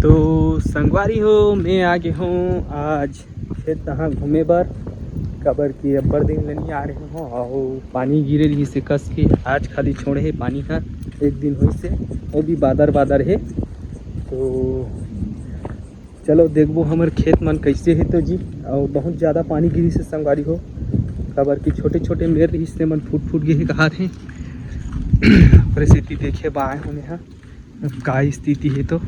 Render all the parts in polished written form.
तो संगवारी हो, मैं आगे हूँ आज खेत तहाँ घूमे बर काबर की अब्बड़ दिन ले नहीं आ रहे हो और पानी गिरे रही से कस के आज खाली छोड़े है पानी का एक दिन हुई से वो भी बादर बादर है। तो चलो देखबो हमर खेत मन कैसे है तो जी। और बहुत ज़्यादा पानी गिरी से संगवारी हो काबर की छोटे छोटे मेर रही से मन फूट फूट गए कहा थे परिस्थिति देखे बाए हूँ यहाँ का स्थिति है। तो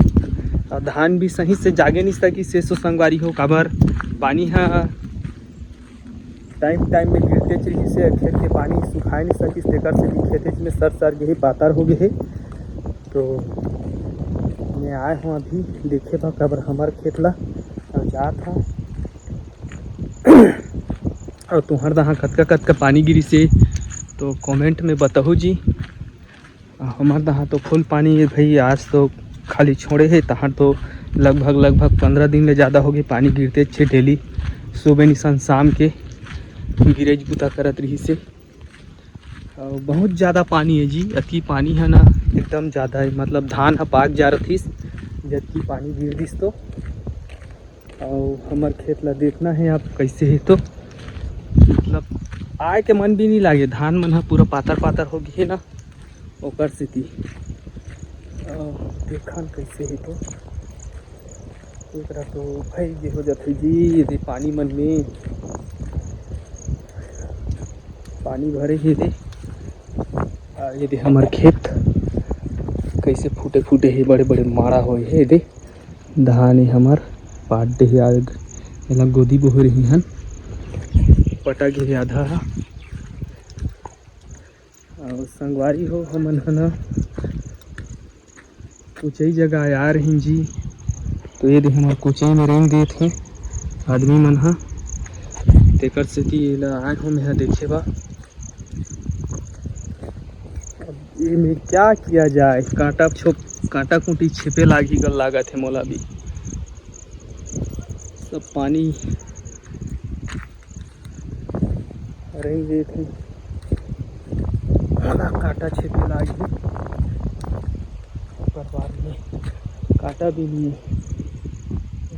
धान भी सही से जागे नहीं सकी से सो संगवारी हो काबर पानी हाँ टाइम टाइम में गिरते रही से खेत के पानी सुखाए नहीं सकी तेकर से भी खेत में सर सर गए पातर हो गए है। तो मैं आए हूँ अभी देखे था काबर हमार खेत ला जा था और तुम्हार दहाँ कतका कतका पानी गिरी से तो कमेंट में बताओ जी। हमार दहाँ तो फुल पानी है भाई, आज तो खाली छोड़े है तहाँ तो लगभग 15 दिन ले ज़्यादा हो गए पानी गिरते छे डेली सुबह निशान शाम के गिरेज बुता करत रही से। और बहुत ज़्यादा पानी है जी, अति पानी है ना एकदम ज़्यादा है, मतलब धान है पाक जा रही जबकि पानी गिर दिस। तो और हमार खेत ला देखना है आप कैसे है तो मतलब आए के मन भी नहीं लागे, धान मन है पूरा पातर पातर हो गई है ना ओकर स्थिति देखन कैसे है। तो एकरा तो भाई ये हो जाते जी यदि पानी मन में पानी भरे है दे यदि हमार खेत कैसे फूटे फूटे है बड़े बड़े मारा होए है दे धान है हमार पाट दे है आग एला गोदी बो रही हन पटा गे आधा और संगवारी हो हमन हना ऊंचाई जगह आ रही जी। तो यदि हमार ऊंचाई में रेंग देत हैं आदमी मन हा तेकर सेती एला आए हूँ मैं देखे बा। अब ये में क्या किया जाए, कांटा कुंटी छिपे लागी गल लागत है मोला भी सब पानी रेंग देत हैं मोला कांटा छिपे लागी बाद में काटा भी नहीं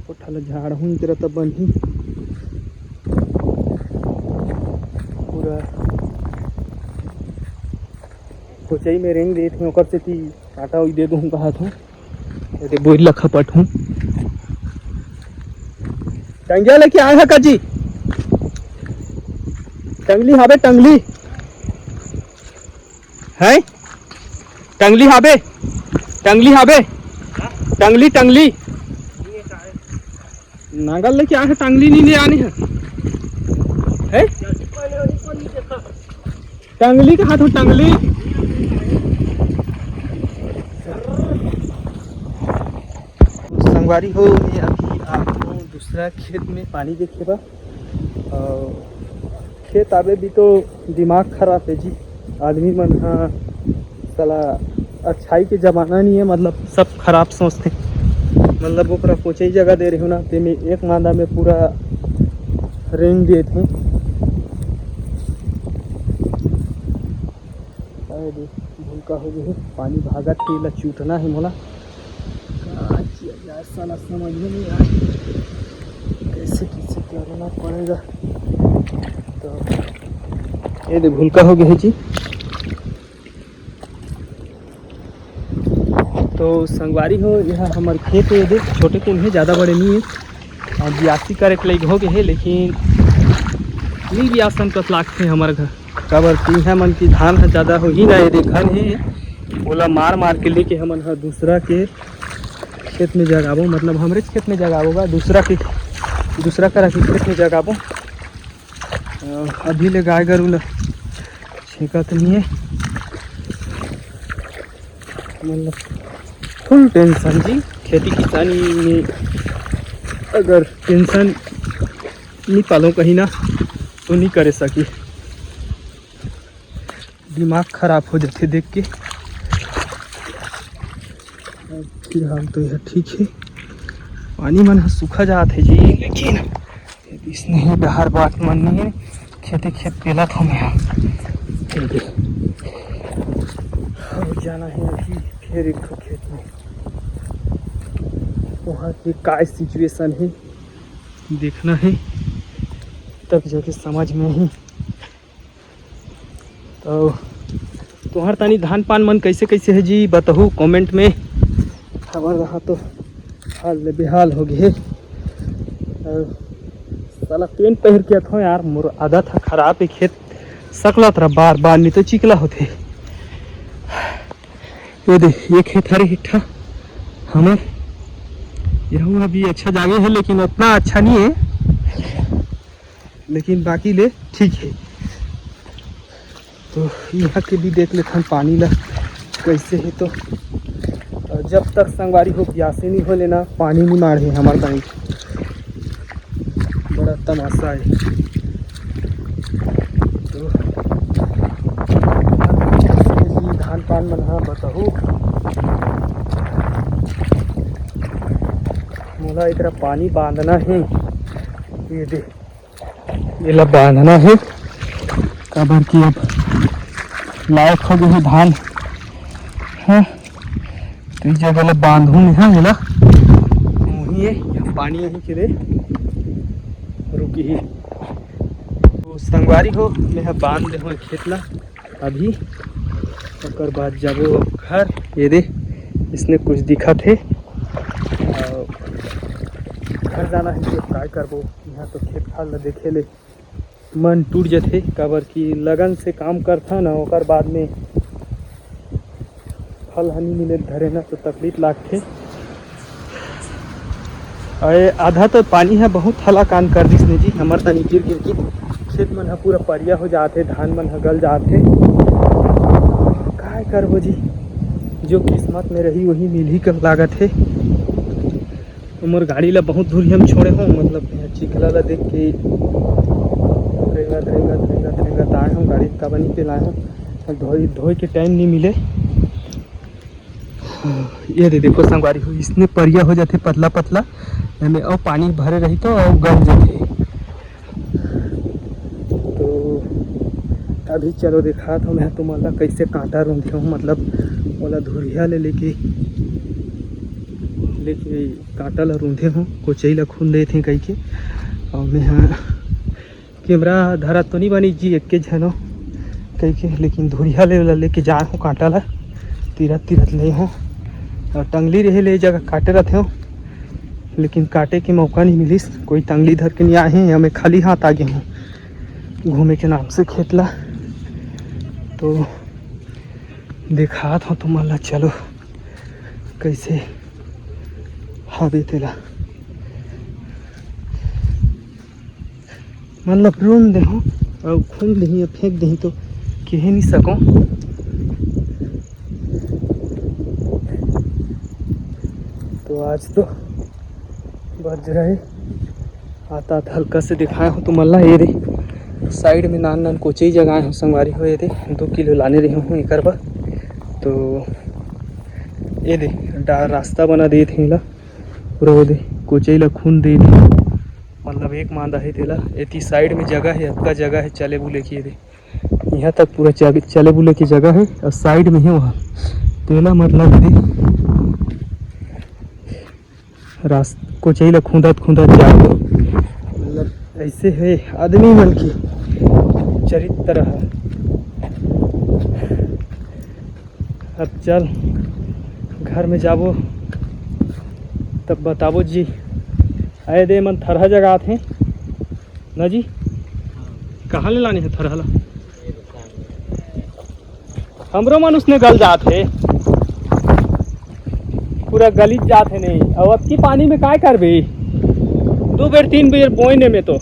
कोठा झाड़ हूँ जरा तब बनी पूरा ऊंचाई में रेंग देते हैं ओकर से कि काटा हुई दे दूँ कहा था यदि बोल लखा पट हूँ टंगिया लेके आए हैं काजी टंगली हाबे टंगली है टंगली हाबे टंगली नांगल लेके आए हैं टंगली नहीं ले आनी है टंगली कहा था टंगली संगवारी हो। मैं अभी आपको दूसरा खेत में पानी देखे बा खेत आवे भी तो दिमाग खराब है जी। आदमी मन हाँ साला अच्छाई के जमाना नहीं है, मतलब सब खराब सोचते मतलब वो पूरा कोचई जगह दे रही हूँ ना ते में एक मादा में पूरा रेंग देते हैं भूलका हो गई पानी भागत के ला चूटना है मोला साला समझ में नहीं आ कैसे करना पड़ेगा। तो ये भूलका हो गया है जी। तो संगवारी हो यह हमारे खेत है देख छोटे कुन है ज़्यादा बड़े नहीं है और बियासी करे के लिए हो गए है लेकिन नहीं बियासन कस लागते हमारे घर काबर की है मन की धान है ज़्यादा हो ही ना ये घर है बोला मार मार के लेके हमन है दूसरा के खेत में जगाबो, मतलब हमरे खेत में जगाबोगा दूसरा करा के खेत में जगाबो। अभी ले गाय गरू ला छेकत नहीं है, मतलब फुल टेंशन जी खेती किसानी में। अगर टेंशन नहीं पालो कहीं ना तो नहीं करे सकी, दिमाग खराब हो जाते देख के। फिलहाल तो यह ठीक है, पानी मन सूखा जात है जी लेकिन इसने बाहर बात मन नहीं खेते खेत पेला था मैं जाना है अभी फिर एक खेत में। वहाँ की काय सिचुएशन है देखना है, तब जाके समझ में ही। तो तुम्हार तानी धान पान मन कैसे कैसे है जी बताओ कमेंट में। हमारे रहा तो हाल बेहाल हो गए। साला पेंट पहन के था यार, मोर आदत था खराब है, खेत सकला था बार बार, नहीं तो चिकला होते। ये दे ये खेत हरे हिठा हमार यहाँ अभी अच्छा जगह है, लेकिन उतना अच्छा नहीं है, लेकिन बाकी ले ठीक है। तो यहाँ के भी देख लेते हम पानी ला कैसे है। तो जब तक संगवारी हो प्यासे नहीं हो लेना पानी नहीं मारे हमारे पानी, बड़ा तमाशा है। तो धान पान मना बताओ मोला इधर पानी बांधना है। ये दे ये ला बांधना है कबर की अब लायक हो गए धान है। तो इस जगह बांधू नहीं है ना मुही है पानी यहीं के दे रुकी ही। तो संगवारी हो मैं बांध दे हो खेत ला अभी, और बाद जाबो घर। ये दे इसने कुछ दिखा थे घर जाना है तो काय करबो। यहाँ तो खेत खाल ला देखे ले मन टूट जाते, काबर की लगन से काम करता ना और बाद में फल हनी मिले धरे ना तो तकलीफ लागते। अरे आधा तो पानी है बहुत हला कान कर दिस ने जी हमार तनी गिर गिर के खेत मन है पूरा परिया हो जाते, धान मन है गल जाते। काय करबो जी, जो किस्मत में रही वही मिल ही कर लागत है। मोर गाड़ी ला बहुत दूर हम छोड़े हों, मतलब चिखला ला देख के रेंगा आए हूँ गाड़ी का बनी पे लाए हूँ, धोई के टाइम नहीं मिले। ये दे देखो संगवारी हो इसने परिया हो जाते पतला पतला में, और पानी भरे रही तो और गल जाते। तो अभी चलो दिखा था मैं तुम्हारा कैसे कांटा रूंधे हूँ, मतलब वाला धुरिया ले लेके कांटा ला रूंधे हूँ, कोचई ला खून दे थे कहीं के। और मैं हाँ कैमरा धरा तो नहीं बनी जी एक के झनो कहीं के, लेकिन धुरिया लेके जा हूँ कांटा ला तीरथ ले हूँ। और टंगली रहे ले जगह काटे रहते हो, लेकिन काटे के मौका नहीं मिलिस। कोई टंगली धर के नहीं आए हैं, हमें खाली हाथ आ गए हूँ घूमे के नाम से खेत ला। तो दिखा था तुम्हारा चलो कैसे हावे तेला, मतलब रूम दे हो और खून दही फेंक दही तो कह नहीं सको। तो आज तो बज रहे आता था हल्का से दिखाया हूँ तो मल्ला ये रे साइड में नान नान कोचई जगह हूँ संगवारी हो। ये दे 2 किलो लाने रही हूँ एक बार। तो ये दे रास्ता बना दे थे ला पूरा, वो दे कोचई ला खून दे थे, मतलब एक मांदा है तेला। इतनी साइड में जगह है, आपका जगह है चले बुले की, दे यहाँ तक पूरा चले बुले की जगह है और साइड में है वहाँ तेला, मतलब दे रास्ता कोचई ला खूंदत जाओ। मतलब ऐसे है आदमी मन की चरित्र है। अब चल घर में जाबो तब बताबो जी। आए दे मन थरहा जगह थे ना जी, कहाँ ले लाने हैं थरहा ला? हमरो मन उसने गल जाते पूरा गलीच जाते नहीं। अब अब की पानी में काय कर भी 2 बेर 3 बेर बोने में तो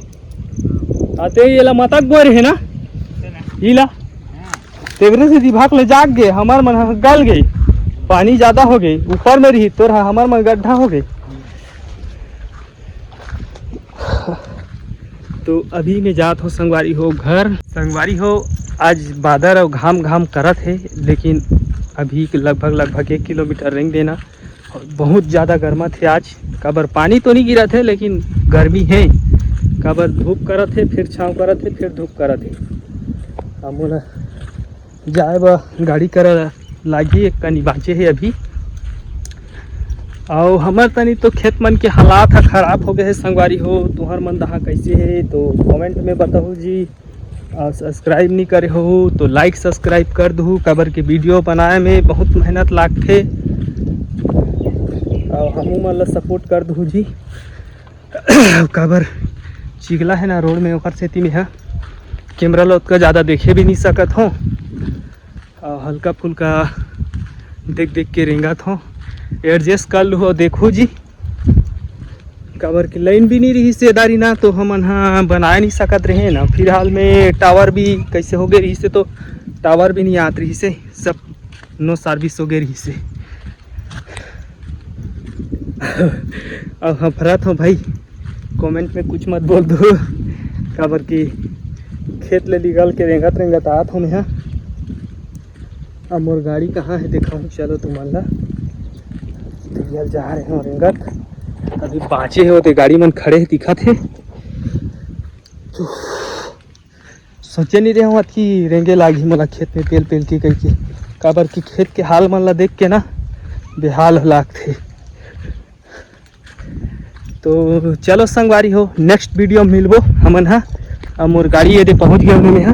आते ये ला मतक बोर है ना इला तेवरे से दिभाग ले जाग गए, हमार मन गल गई, पानी ज्यादा हो गई ऊपर में रही तो हमार मन गड्ढा हो गई। तो अभी मैं जात हो संगवारी हो घर। संगवारी हो आज बादर और घाम करत है, लेकिन अभी लगभग 1 किलोमीटर रेंग देना। और बहुत ज़्यादा गर्मा थे आज, काबर पानी तो नहीं गिरा थे लेकिन गर्मी है, काबर धूप करत है फिर छाँव करत है फिर धूप करत है। मोला जाए बा गाड़ी कर लागी एक कनी बाँचे है अभी। और हमार तनी तो खेत मन के हालात ह खराब हो गए है संगवारी हो। तुहर मन दहा कैसे है तो कमेंट में बताओ जी। और सब्सक्राइब नहीं करे हो तो लाइक सब्सक्राइब कर दू, काबर के वीडियो बनाए में बहुत मेहनत लागथे और हमू मन ला सपोर्ट कर दू जी। काबर चिगला है ना रोड में, ओकर सेती में है कैमरा ला उतना ज़्यादा देखे भी नहीं सकत हो और हल्का फुल्का देख देख के रेंगत हो। एडजस्ट कर लू देखो जी, काबर की लाइन भी नहीं रही सेदारी ना तो हमन हाँ बनाए नहीं सकत रहे ना। फिलहाल में टावर भी कैसे हो गए रही से, तो टावर भी नहीं आत रही से, सब नो सर्विस हो गए रही से। अब हफरत हो भाई, कमेंट में कुछ मत बोल दो, काबर की खेत ले निकल के रेंगत रेंगत आत हो मैं। अब मोर गाड़ी कहाँ है दिखाऊँ, चलो तुम्हारा जा रहे हो रेंगत। अभी बाँचे हो तो गाड़ी मन खड़े दिखत है, तो सोचे नहीं रहे हो कि रेंगे लागी मोला खेत में पेल पेल के कह के, काबर की खेत के हाल मन ला देख के ना बेहाल लागथे। तो चलो संगवारी हो, नेक्स्ट वीडियो में मिलबो हमन हा। मोर गाड़ी ये पहुँच गया में हा।